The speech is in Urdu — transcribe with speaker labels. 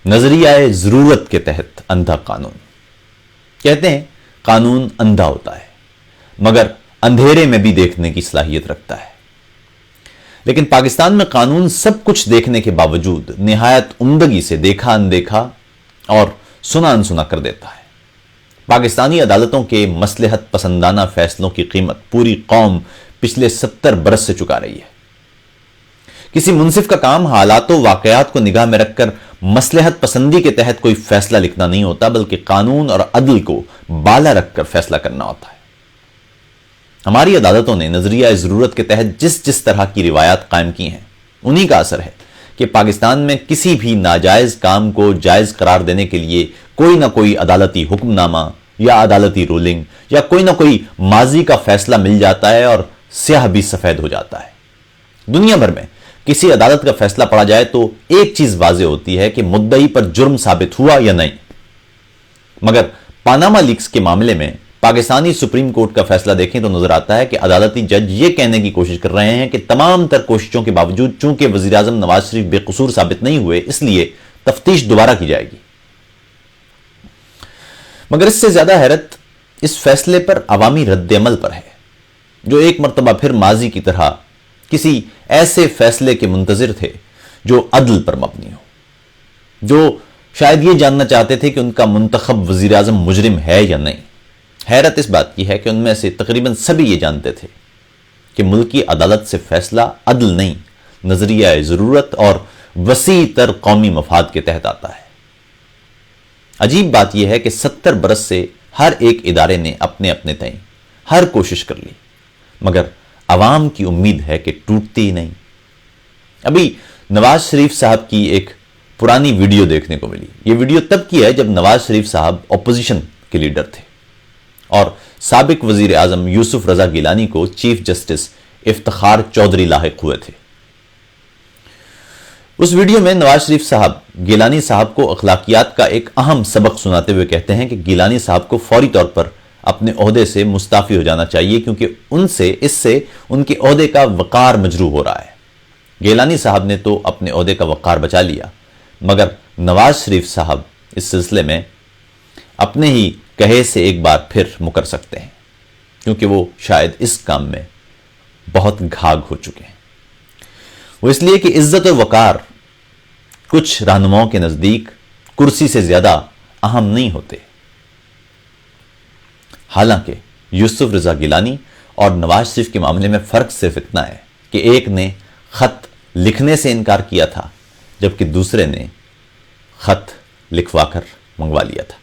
Speaker 1: نظریہ ضرورت کے تحت اندھا قانون. کہتے ہیں قانون اندھا ہوتا ہے مگر اندھیرے میں بھی دیکھنے کی صلاحیت رکھتا ہے. لیکن پاکستان میں قانون سب کچھ دیکھنے کے باوجود نہایت عمدگی سے دیکھا اندیکھا اور سنا انسنا کر دیتا ہے. پاکستانی عدالتوں کے مصلحت پسندانہ فیصلوں کی قیمت پوری قوم پچھلے 70 برس سے چکا رہی ہے. کسی منصف کا کام حالات و واقعات کو نگاہ میں رکھ کر مصلحت پسندی کے تحت کوئی فیصلہ لکھنا نہیں ہوتا بلکہ قانون اور عدل کو بالا رکھ کر فیصلہ کرنا ہوتا ہے. ہماری عدالتوں نے نظریہ ضرورت کے تحت جس طرح کی روایات قائم کی ہیں انہی کا اثر ہے کہ پاکستان میں کسی بھی ناجائز کام کو جائز قرار دینے کے لیے کوئی نہ کوئی عدالتی حکم نامہ یا عدالتی رولنگ یا کوئی نہ کوئی ماضی کا فیصلہ مل جاتا ہے اور سیاہ بھی سفید ہو جاتا ہے. دنیا بھر میں کسی عدالت کا فیصلہ پڑھا جائے تو ایک چیز واضح ہوتی ہے کہ مدعی پر جرم ثابت ہوا یا نہیں. مگر پاناما لیکس کے معاملے میں پاکستانی سپریم کورٹ کا فیصلہ دیکھیں تو نظر آتا ہے کہ عدالتی جج یہ کہنے کی کوشش کر رہے ہیں کہ تمام تر کوششوں کے باوجود چونکہ وزیر اعظم نواز شریف بے قصور ثابت نہیں ہوئے اس لیے تفتیش دوبارہ کی جائے گی. مگر اس سے زیادہ حیرت اس فیصلے پر عوامی رد عمل پر ہے جو ایک مرتبہ پھر ماضی کی طرح کسی ایسے فیصلے کے منتظر تھے جو عدل پر مبنی ہو, جو شاید یہ جاننا چاہتے تھے کہ ان کا منتخب وزیر اعظم مجرم ہے یا نہیں. حیرت اس بات کی ہے کہ ان میں سے تقریباً سبھی یہ جانتے تھے کہ ملکی عدالت سے فیصلہ عدل نہیں نظریہ ضرورت اور وسیع تر قومی مفاد کے تحت آتا ہے. عجیب بات یہ ہے کہ 70 برس سے ہر ایک ادارے نے اپنے اپنے تئیں ہر کوشش کر لی مگر عوام کی امید ہے کہ ٹوٹتی ہی نہیں. ابھی نواز شریف صاحب کی ایک پرانی ویڈیو دیکھنے کو ملی. یہ ویڈیو تب کی ہے جب نواز شریف صاحب اپوزیشن کے لیڈر تھے اور سابق وزیر اعظم یوسف رضا گیلانی کو چیف جسٹس افتخار چودھری لاحق ہوئے تھے. اس ویڈیو میں نواز شریف صاحب گیلانی صاحب کو اخلاقیات کا ایک اہم سبق سناتے ہوئے کہتے ہیں کہ گیلانی صاحب کو فوری طور پر اپنے عہدے سے مستعفی ہو جانا چاہیے کیونکہ اس سے ان کے عہدے کا وقار مجروح ہو رہا ہے. گیلانی صاحب نے تو اپنے عہدے کا وقار بچا لیا مگر نواز شریف صاحب اس سلسلے میں اپنے ہی کہے سے ایک بار پھر مکر سکتے ہیں کیونکہ وہ شاید اس کام میں بہت گھاگ ہو چکے ہیں. وہ اس لیے کہ عزت و وقار کچھ رہنماؤں کے نزدیک کرسی سے زیادہ اہم نہیں ہوتے. حالانکہ یوسف رضا گیلانی اور نواز شریف کے معاملے میں فرق صرف اتنا ہے کہ ایک نے خط لکھنے سے انکار کیا تھا جبکہ دوسرے نے خط لکھوا کر منگوا لیا تھا.